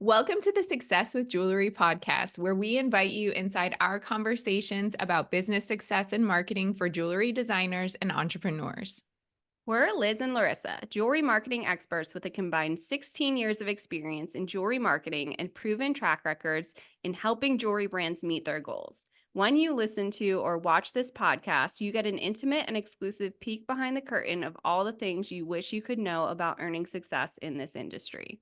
Welcome to the Success with Jewelry podcast, where we invite you inside our conversations about business success and marketing for jewelry designers and entrepreneurs. We're Liz and Laryssa, jewelry marketing experts with a combined 16 years of experience in jewelry marketing and proven track records in helping jewelry brands meet their goals. When you listen to or watch this podcast, you get an intimate and exclusive peek behind the curtain of all the things you wish you could know about earning success in this industry.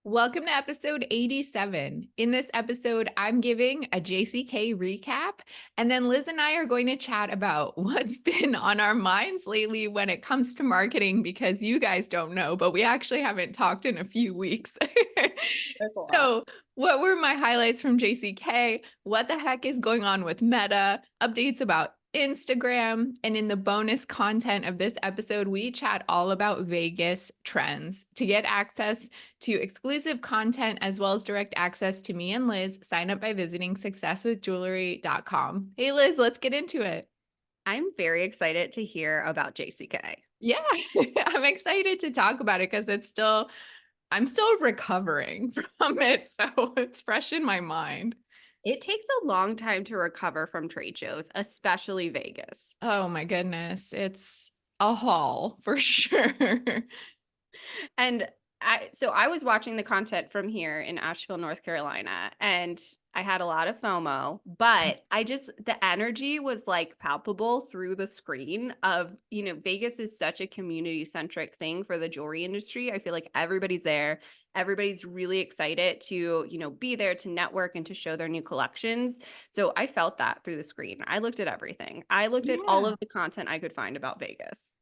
Welcome to episode 87. In this episode, I'm giving a JCK recap, and then Liz and I are going to chat about what's been on our minds lately when it comes to marketing, because you guys don't know, but we actually haven't talked in a few weeks. That's a lot. So, what were my highlights from JCK? What the heck is going on with Meta? Updates about Instagram. And in the bonus content of this episode, we chat all about Vegas trends. To get access to exclusive content as well as direct access to me and Liz, sign up by visiting successwithjewelry.com. Hey, Liz, let's get into it. I'm very excited to hear about JCK. Yeah, I'm excited to talk about it because I'm still recovering from it. So it's fresh in my mind. It takes a long time to recover from trade shows, especially Vegas. Oh my goodness. It's a haul for sure. And I was watching the content from here in Asheville, North Carolina, and I had a lot of FOMO, but the energy was like palpable through the screen of, Vegas is such a community centric thing for the jewelry industry. I feel like everybody's there. Everybody's really excited to, be there to network and to show their new collections. So I felt that through the screen. I looked at everything. I looked at all Yeah. of the content I could find about Vegas.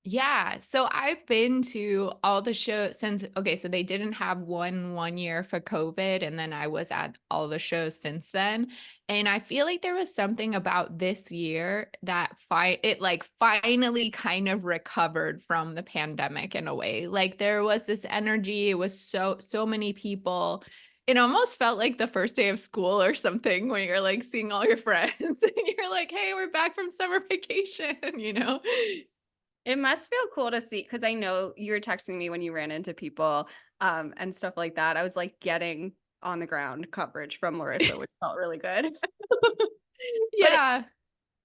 Yeah. So I've been to all the shows since, okay, so they didn't have one year for COVID. And then I was at all the shows since then. And I feel like there was something about this year that it like finally kind of recovered from the pandemic in a way. Like there was this energy. It was so many people. It almost felt like the first day of school or something when you're like seeing all your friends and you're like, hey, we're back from summer vacation, you know? It must feel cool to see because I know you were texting me when you ran into people and stuff like that. I was like getting on the ground coverage from Laryssa, which felt really good. But it's Yeah.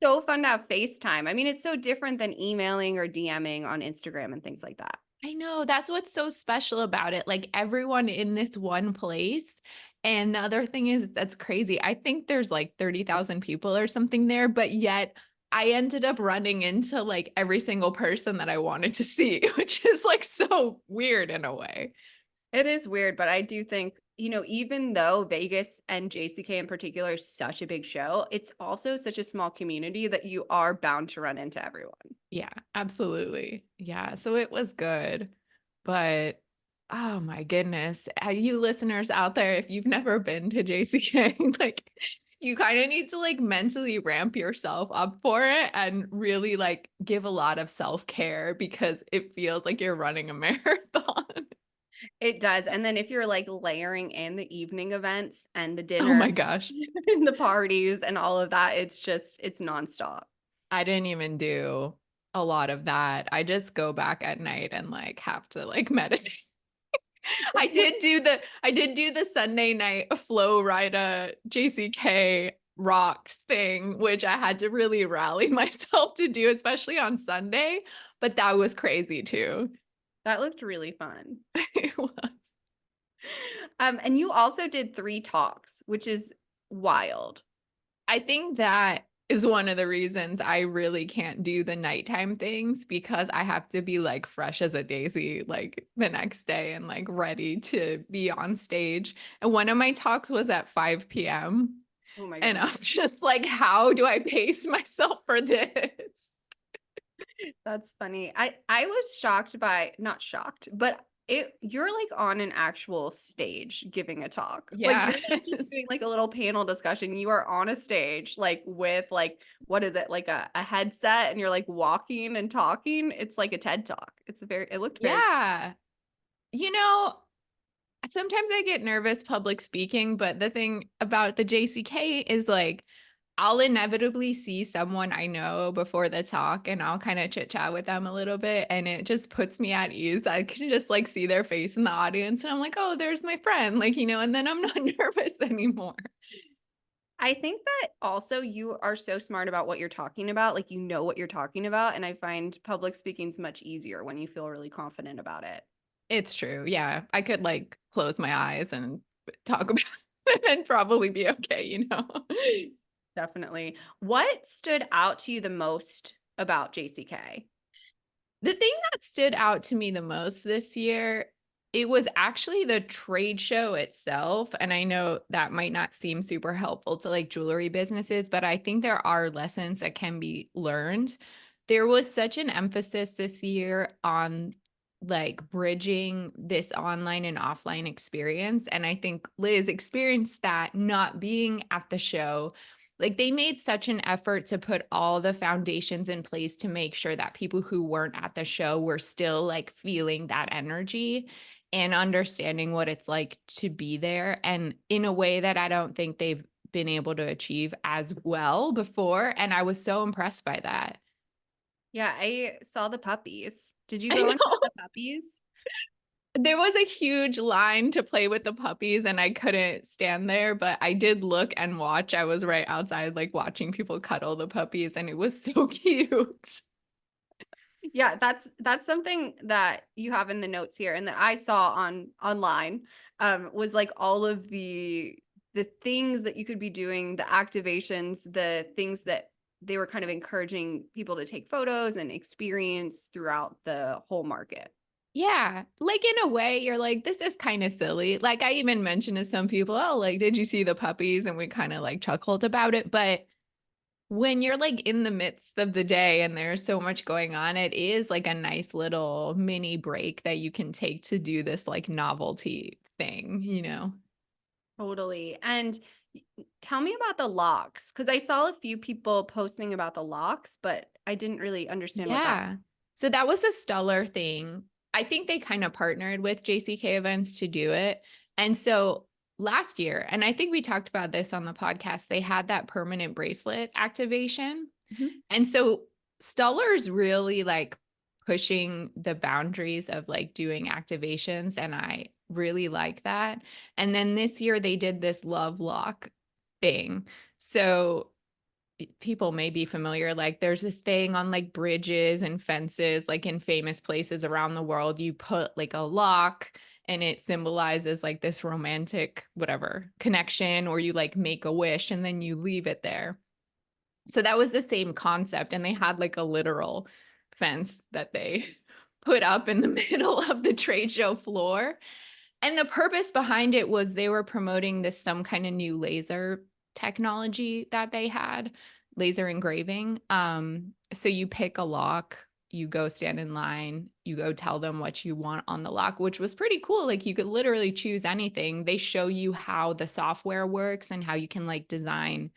so fun to have FaceTime. I mean, it's so different than emailing or DMing on Instagram and things like that. I know, that's what's so special about it, like, everyone in this one place, and the other thing is that's crazy, I think there's, like, 30,000 people or something there, but yet I ended up running into, like, every single person that I wanted to see, which is, like, so weird in a way. It is weird, but I do think, even though Vegas and JCK in particular is such a big show, it's also such a small community that you are bound to run into everyone. Yeah, absolutely. Yeah, so it was good, but oh my goodness, you listeners out there, if you've never been to JCK, like you kind of need to like mentally ramp yourself up for it and really like give a lot of self-care because it feels like you're running a marathon. It does. And then if you're like layering in the evening events and the Oh dinner my gosh. and the parties and all of that, it's nonstop. I didn't even do a lot of that. I just go back at night and like have to like meditate. I did do the Sunday night Flow Rida JCK rocks thing, which I had to really rally myself to do, especially on Sunday, but that was crazy too. That looked really fun. It was. And you also did 3 talks, which is wild. I think that is one of the reasons I really can't do the nighttime things because I have to be like fresh as a daisy like the next day and like ready to be on stage. And one of my talks was at 5 p.m. Oh my And goodness. I'm just like, how do I pace myself for this? That's funny. I was shocked by not shocked, but you're like on an actual stage giving a talk. Like Yeah. you're not just doing like a little panel discussion. You are on a stage like with like what is it? Like a headset and you're like walking and talking. It's like a TED Talk. It looked very Yeah. You know, sometimes I get nervous public speaking, but the thing about the JCK is like, I'll inevitably see someone I know before the talk, and I'll kinda chit chat with them a little bit, and it just puts me at ease. I can just, like, see their face in the audience, and I'm like, "Oh, there's my friend," like, and then I'm not nervous anymore. I think that also you are so smart about what you're talking about, like, you know what you're talking about, and I find public speaking's much easier when you feel really confident about it. It's true, yeah. I could, like, close my eyes and talk about it and probably be okay? Definitely. What stood out to you the most about JCK? The thing that stood out to me the most this year, it was actually the trade show itself, and I know that might not seem super helpful to, like, jewelry businesses, but I think there are lessons that can be learned. There was such an emphasis this year on, like, bridging this online and offline experience, and I think Liz experienced that not being at the show. Like, they made such an effort to put all the foundations in place to make sure that people who weren't at the show were still, like, feeling that energy and understanding what it's like to be there, and in a way that I don't think they've been able to achieve as well before, and I was so impressed by that. Yeah, I saw the puppies. Did you I go and pet know. the puppies? There was a huge line to play with the puppies, and I couldn't stand there, but I did look and watch. I was right outside, like, watching people cuddle the puppies, and it was so cute. Yeah, that's something that you have in the notes here and that I saw on online, was like all of the things that you could be doing, the activations, the things that they were kind of encouraging people to take photos and experience throughout the whole market. Yeah, like, in a way, you're like, "This is kinda silly." Like, I even mentioned to some people, "Oh, like, did you see the puppies?" And we kinda, like, chuckled about it, but when you're, like, in the midst of the day and there's so much going on, it is, like, a nice little mini break that you can take to do this, like, novelty thing? Totally. And tell me about the locks because I saw a few people posting about the locks, but I didn't really understand what that. Yeah. So that was a stellar thing. I think they kind of partnered with JCK Events to do it. And so last year, and I think we talked about this on the podcast, they had that permanent bracelet activation. Mhm. And so Stuller's really like pushing the boundaries of like doing activations. And I really like that. And then this year they did this love lock thing. So people may be familiar, like there's this thing on like bridges and fences, like in famous places around the world, you put like a lock and it symbolizes like this romantic whatever connection, or you like make a wish and then you leave it there. So that was the same concept, and they had like a literal fence that they put up in the middle of the trade show floor, and the purpose behind it was they were promoting this some kind of new laser technology that they had, laser engraving. So you pick a lock, you go stand in line, you go tell them what you want on the lock, which was pretty cool. Like you could literally choose anything. They show you how the software works and how you can like design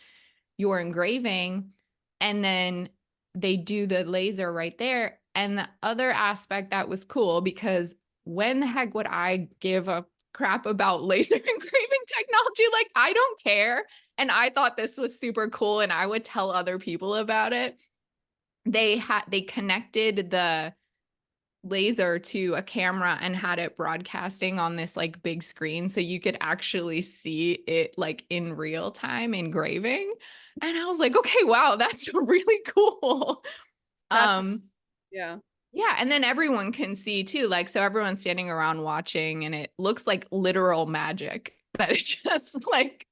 your engraving, and then they do the laser right there. And the other aspect that was cool, because when the heck would I give a crap about laser engraving technology? Like, I don't care. And I thought this was super cool and I would tell other people about it. They connected the laser to a camera and had it broadcasting on this like big screen so you could actually see it like in real time engraving. And I was like, okay, wow, that's really cool. That's um yeah. yeah, and then everyone can see too, like so everyone's standing around watching and it looks like literal magic that it just like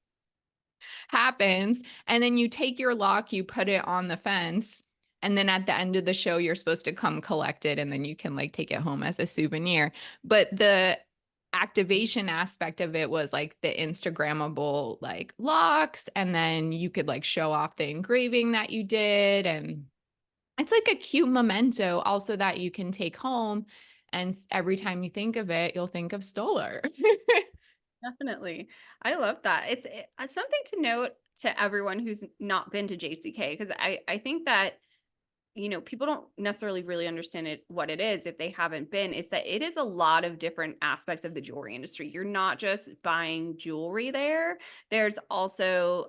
happens. And then you take your lock, you put it on the fence. And then at the end of the show, you're supposed to come collect it and then you can like take it home as a souvenir. But the activation aspect of it was like the Instagrammable like locks. And then you could like show off the engraving that you did. And it's like a cute memento also that you can take home. And every time you think of it, you'll think of Stoller. Definitely. I love that. It's something to note to everyone who's not been to JCK because I think that people don't necessarily really understand it what it is if they haven't been is that it is a lot of different aspects of the jewelry industry. You're not just buying jewelry there. There's also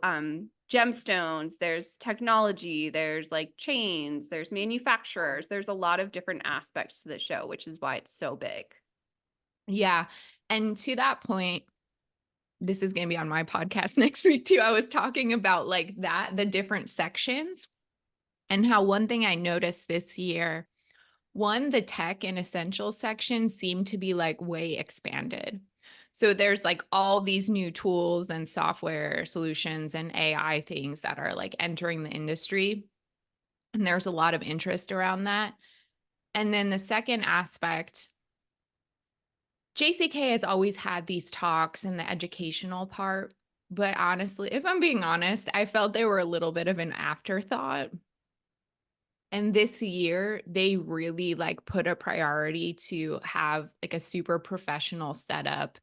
gemstones, there's technology, there's like chains, there's manufacturers. There's a lot of different aspects to the show, which is why it's so big. Yeah. And to that point, this is gonna be on my podcast next week too. I was talking about like that, the different sections, and how one thing I noticed this year, one, the tech and essentials section seemed to be like way expanded. So there's like all these new tools and software solutions and AI things that are like entering the industry. And there's a lot of interest around that. And then the second aspect, JCK has always had these talks and the educational part. But honestly, if I'm being honest, I felt they were a little bit of an afterthought. And this year, they really like put a priority to have like a super professional setup.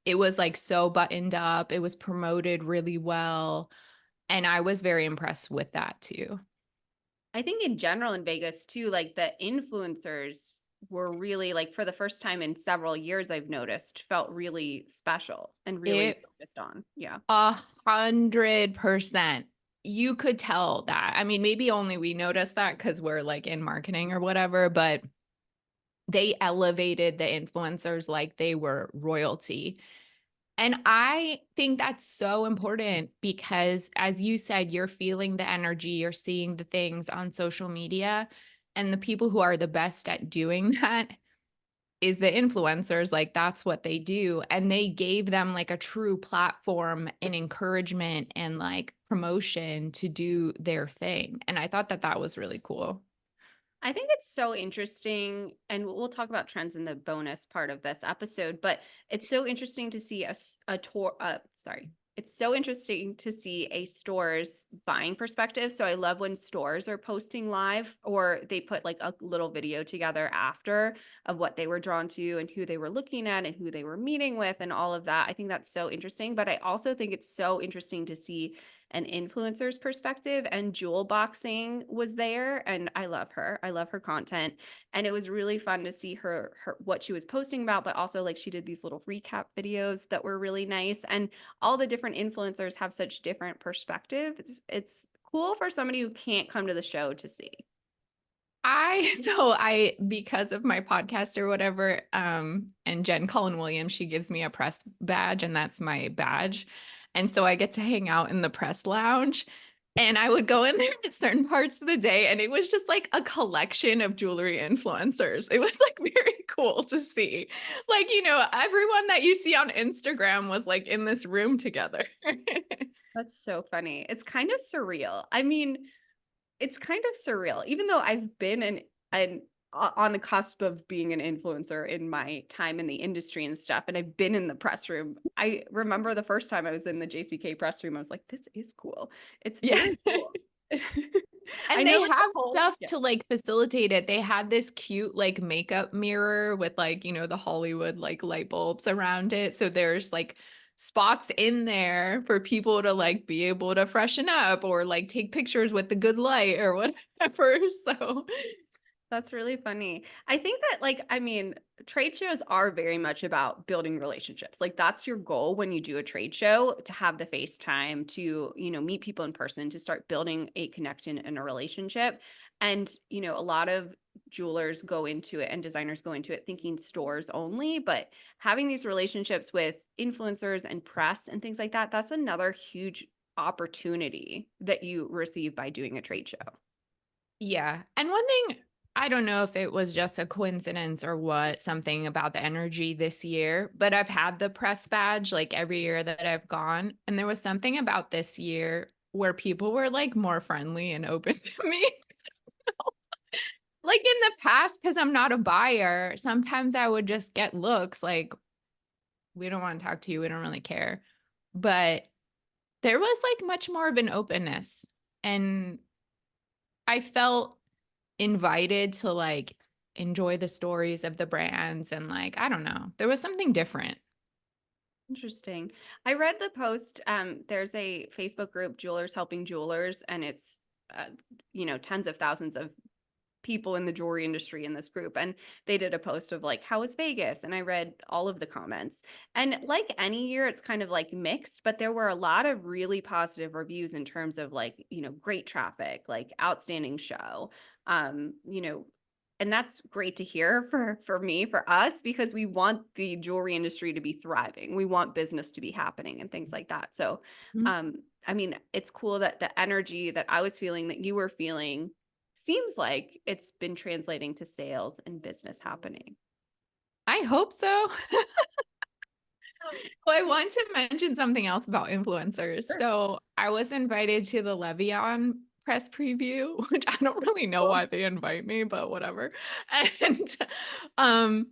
It was like so buttoned up. It was promoted really well. And I was very impressed with that too. I think in general in Vegas too, like the influencers were really like for the first time in several years, I've noticed, felt really special and really It focused on. Yeah. 100%. You could tell that. I mean, maybe only we noticed that because we're like in marketing or whatever, but they elevated the influencers like they were royalty. And I think that's so important because, as you said, you're feeling the energy, you're seeing the things on social media. And the people who are the best at doing that is the influencers. Like, that's what they do. And they gave them like a true platform and encouragement and like promotion to do their thing. And I thought that that was really cool. I think it's so interesting, and we'll talk about trends in the bonus part of this episode, but it's so interesting to see a tour, sorry. It's so interesting to see a store's buying perspective. So I love when stores are posting live or they put like a little video together after of what they were drawn to and who they were looking at and who they were meeting with and all of that. I think that's so interesting, but I also think it's so interesting to see an influencer's perspective, and Jewel Boxing was there, and I love her. I love her content, and it was really fun to see her what she was posting about, but also like she did these little recap videos that were really nice, and all the different influencers have such different perspectives. It's cool for somebody who can't come to the show to see. I because of my podcast or whatever, and Jen Cullen Williams, she gives me a press badge and that's my badge. And so I get to hang out in the press lounge. And I would go in there at certain parts of the day, and it was just like a collection of jewelry influencers. It was like very cool to see. Like, everyone that you see on Instagram was like in this room together. That's so funny. It's kind of surreal. I mean, it's kind of surreal, even though I've been an on the cusp of being an influencer in my time in the industry and stuff, and I've been in the press room. I remember the first time I was in the JCK press room, I was like, "This is cool. It's Yeah. very cool." I And know they that the have whole stuff yeah, to, like, facilitate it. They had this cute, like, makeup mirror with, like, the Hollywood, like, light bulbs around it, so there's, like, spots in there for people to, like, be able to freshen up or, like, take pictures with the good light or whatever, so that's really funny. I think that, like, I mean, trade shows are very much about building relationships. Like, that's your goal when you do a trade show, to have the FaceTime, to, meet people in person, to start building a connection and a relationship. And, a lot of jewelers go into it and designers go into it thinking stores only, but having these relationships with influencers and press and things like that, that's another huge opportunity that you receive by doing a trade show. yeah, and one thing, I don't know if it was just a coincidence or what, something about the energy this year, but I've had the press badge like every year that I've gone. And there was something about this year where people were like more friendly and open to me. Like in the past, because I'm not a buyer, sometimes I would just get looks like, we don't want to talk to you. We don't really care. But there was like much more of an openness. And I felt invited to like enjoy the stories of the brands and like, I don't know, there was something different. Interesting. I read the post. There's a Facebook group, Jewelers Helping Jewelers, and it's, tens of thousands of people in the jewelry industry in this group, and they did a post of like, how was Vegas? And I read all of the comments. And like any year, it's kind of like mixed, but there were a lot of really positive reviews in terms of like, great traffic, like outstanding show. You know, and that's great to hear for me, for us, because we want the jewelry industry to be thriving. We want business to be happening and things like that. So, Mhm. I mean, it's cool that the energy that I was feeling, that you were feeling, seems like it's been translating to sales and business happening. I hope so. Well, I want to mention something else about influencers. Sure. So I was invited to the Levion press preview, which I don't really know Cool. why they invite me, but whatever. And um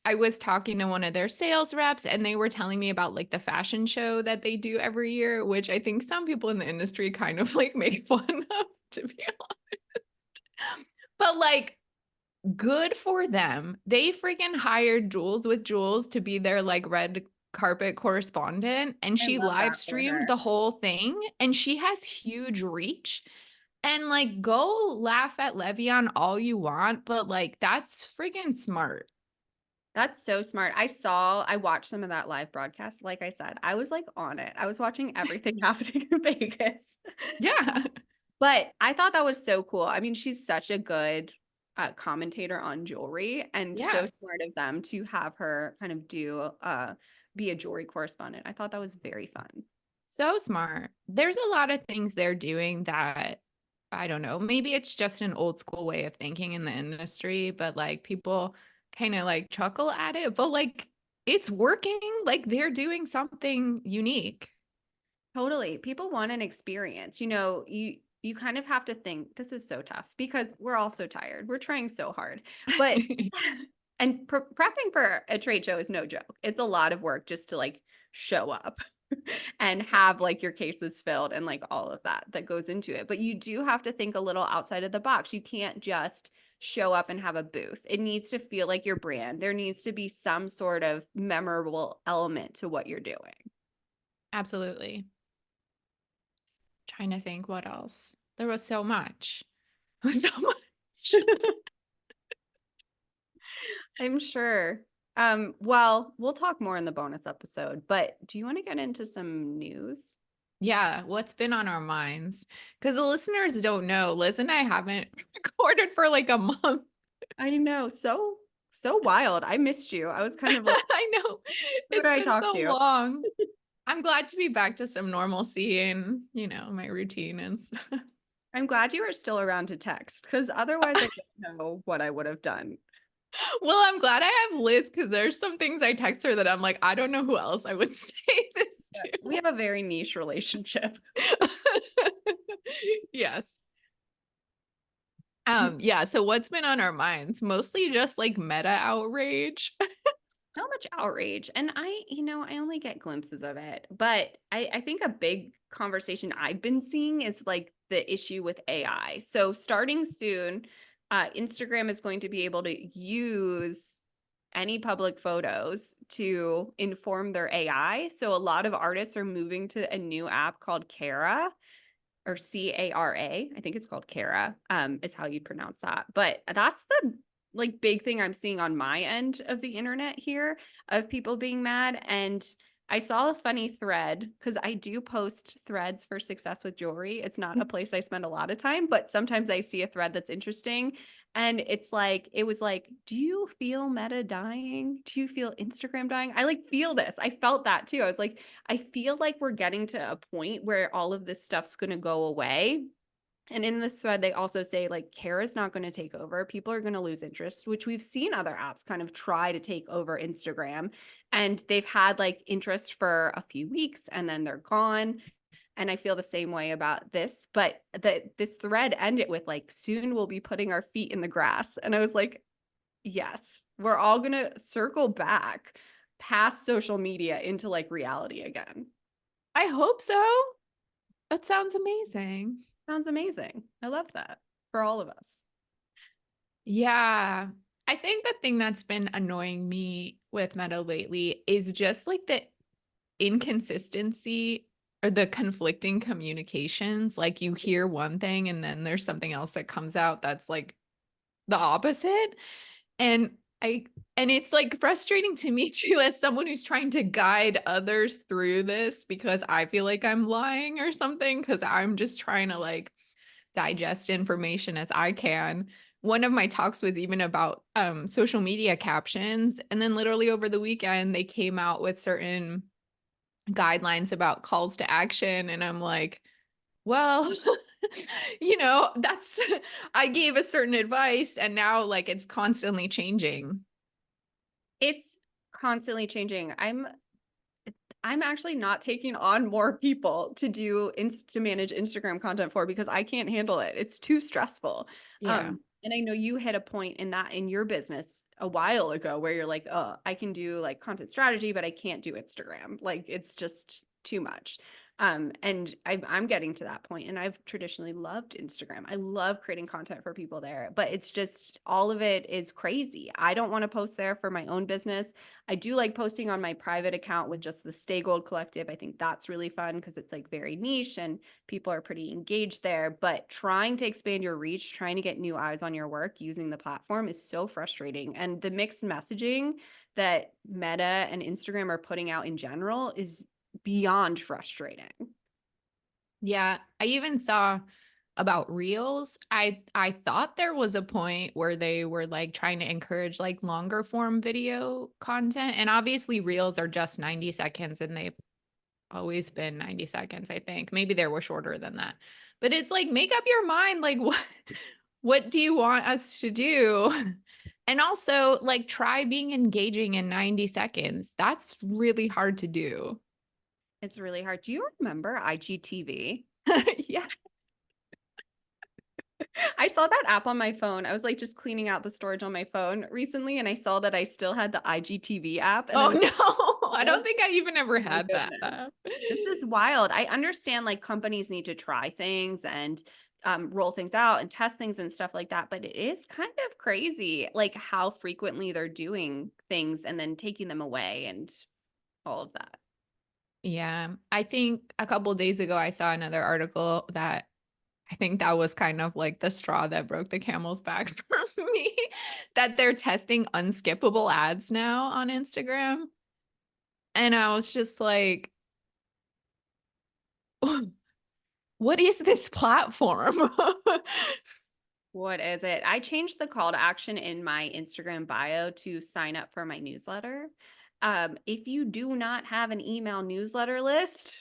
I was talking to one of their sales reps and they were telling me about like the fashion show that they do every year, which I think some people in the industry kind of like make fun of, to be honest. But like good for them. They freaking hired Jules with Jules to be their like red carpet correspondent and I she love live that for streamed her. the whole thing and she has huge reach. And like go laugh at Le'Veon all you want, but like that's freaking smart. That's so smart. I watched some of that live broadcast. Like I said, I was like on it. I was watching everything happening in Vegas. Yeah. But I thought that was so cool. I mean, she's such a good commentator on jewelry, and so Yeah. smart of them to have her kind of be a jewelry correspondent. I thought that was very fun. So smart. There's a lot of things they're doing that I don't know. Maybe it's just an old school way of thinking in the industry, but like people kind of like chuckle at it, but like it's working. Like they're doing something unique. Totally. People want an experience. You kind of have to think, this is so tough because we're all so tired. We're trying so hard. But and prepping for a trade show is no joke. It's a lot of work just to like show up and have like your cases filled and like all of that goes into it. But you do have to think a little outside of the box. You can't just show up and have a booth. It needs to feel like your brand. There needs to be some sort of memorable element to what you're doing. Absolutely. Trying to think what else. There was so much. There was so much. I'm sure. Well, we'll talk more in the bonus episode, but do you want to get into some news? Yeah, what's been on our minds? Because the listeners don't know, Liz and I haven't recorded for like a month. I know, so wild. I missed you. I was kind of like, I know. who do It's I been talk so to? long. I'm glad to be back to some normalcy and, my routine and stuff. I'm glad you are still around to text because otherwise I don't know what I would have done. Well, I'm glad I have Liz because there's some things I text her that I'm like, I don't know who else I would say this We have a very niche relationship. to. Yes. Yeah, so what's been on our minds? Mostly just like meta outrage. Not much outrage. And I only get glimpses of it. But I think a big conversation I've been seeing is like the issue with AI. So starting soon, Instagram is going to be able to use any public photos to inform their AI. So a lot of artists are moving to a new app called Cara, or Cara. I think it's called Cara, is how you pronounce that. But that's the like big thing I'm seeing on my end of the internet here of people being mad. And I saw a funny thread because I do post threads for Success with Jewelry. It's not a place I spend a lot of time, but sometimes I see a thread that's interesting. And it was like, do you feel Meta dying? Do you feel Instagram dying? I like feel this. I felt that too. I was like, I feel like we're getting to a point where all of this stuff's going to go away. And in this thread, they also say like care is not going to take over. People are going to lose interest, which we've seen other apps kind of try to take over Instagram. And they've had like interest for a few weeks and then they're gone. And I feel the same way about this. But this thread ended with like, soon we'll be putting our feet in the grass. And I was like, yes, we're all going to circle back past social media into like reality again. I hope so. That sounds amazing. Sounds amazing. I love that for all of us. Yeah. I think the thing that's been annoying me with Meta lately is just like the inconsistency or the conflicting communications. Like you hear one thing and then there's something else that comes out that's like the opposite. And I and it's, like, frustrating to me too as someone who's trying to guide others through this because I feel like I'm lying or something because 'cause I'm just trying to, like, digest information as I can. One of my talks was even about, social media captions, and then literally over the weekend, they came out with certain guidelines about calls to action, and I'm like, "Well, that's I gave a certain advice, and now, like, it's constantly changing." It's constantly changing. I'm actually not taking on more people to to manage Instagram content for because I can't handle it. It's too stressful. Yeah. And I know you hit a point in that in your business a while ago where you're like, "Oh, I can do like content strategy, but I can't do Instagram. Like it's just too much." And I'm getting to that point, and I've traditionally loved Instagram. I love creating content for people there, but it's just all of it is crazy. I don't want to post there for my own business. I do like posting on my private account with just the Stay Gold Collective. I think that's really fun because it's like very niche and people are pretty engaged there. But trying to expand your reach, trying to get new eyes on your work using the platform is so frustrating. And the mixed messaging that Meta and Instagram are putting out in general is beyond frustrating. Yeah, I even saw about reels. I thought there was a point where they were, like, trying to encourage, like, longer form video content, and obviously reels are just 90 seconds, and they've always been 90 seconds, I think. Maybe they were shorter than that. But it's like, make up your mind, like, what do you want us to do? And also, like, try being engaging in 90 seconds. That's really hard to do. It's really hard. Do you remember IGTV? Yeah. I saw that app on my phone. I was like just cleaning out the storage on my phone recently, and I saw that I still had the IGTV app, and I Oh, was like, no. I don't oh think I even ever my had that goodness. app. This is wild. I understand like companies need to try things and roll things out and test things and stuff like that, but it is kind of crazy like how frequently they're doing things and then taking them away and all of that. Yeah. I think a couple days ago, I saw another article that I think that was kind of like the straw that broke the camel's back for me, that they're testing unskippable ads now on Instagram. And I was just like, what is this platform? What is it? I changed the call to action in my Instagram bio to sign up for my newsletter. If you do not have an email newsletter list,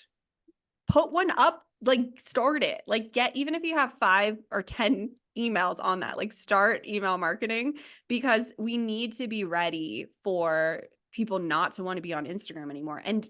put one up, like start it. Like get even if you have 5 or 10 emails on that, like start email marketing because we need to be ready for people not to want to be on Instagram anymore. And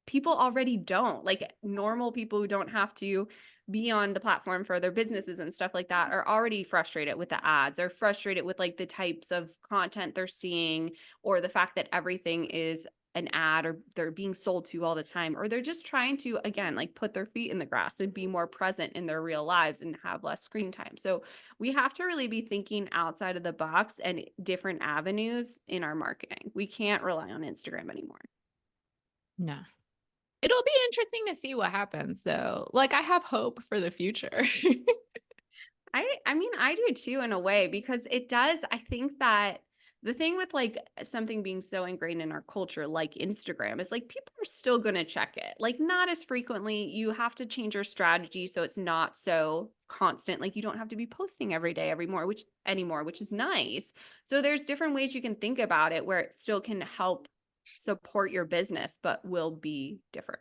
people already don't. Like normal people who don't have to be on the platform for their businesses and stuff like that are already frustrated with the ads or frustrated with like the types of content they're seeing or the fact that everything is an ad or they're being sold to all the time or they're just trying to again like put their feet in the grass and be more present in their real lives and have less screen time. So we have to really be thinking outside of the box and different avenues in our marketing. We can't rely on Instagram anymore. No. It'll be interesting to see what happens though. Like, I have hope for the future. I mean, I do too in a way because it does I think that the thing with like something being so ingrained in our culture like Instagram is like people are still going to check it. Like not as frequently. You have to change your strategy so it's not so constant. Like you don't have to be posting every day anymore, which is nice. So there's different ways you can think about it where it still can help support your business but will be different.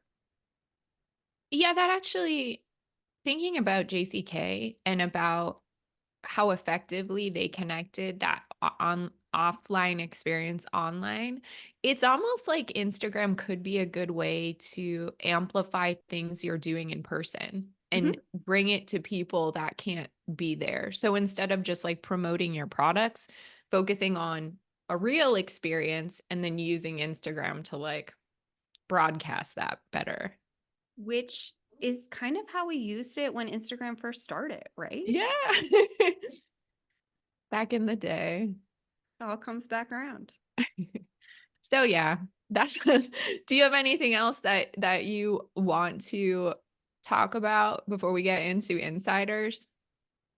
Yeah, that actually thinking about JCK and about how effectively they connected that on offline experience online, it's almost like Instagram could be a good way to amplify things you're doing in person and Mhm. bring it to people that can't be there. So instead of just like promoting your products, focusing on a real experience and then using Instagram to like broadcast that better. Which is kind of how we used it when Instagram first started, right? Yeah. Back in the day. It all comes back around. So yeah, that's do you have anything else that you want to talk about before we get into insiders?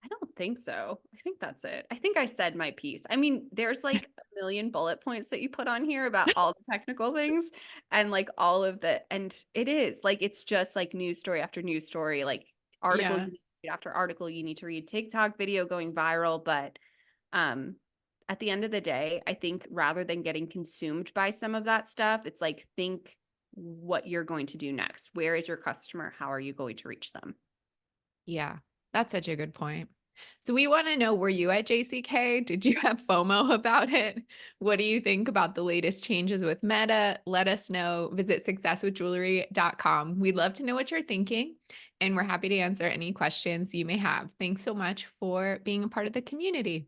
I don't think so. I think that's it. I think I said my piece. I mean, there's like a million bullet points that you put on here about all the technical things and like all of the, and it is like, it's just like news story after news story, like article Yeah. you need to read after article you need to read, TikTok video going viral. But um, at the end of the day, I think rather than getting consumed by some of that stuff, it's like, think what you're going to do next. Where is your customer? How are you going to reach them? Yeah, that's such a good point. So we want to know, were you at JCK? Did you have FOMO about it? What do you think about the latest changes with Meta? Let us know. Visit successwithjewelry.com. We'd love to know what you're thinking, and we're happy to answer any questions you may have. Thanks so much for being a part of the community.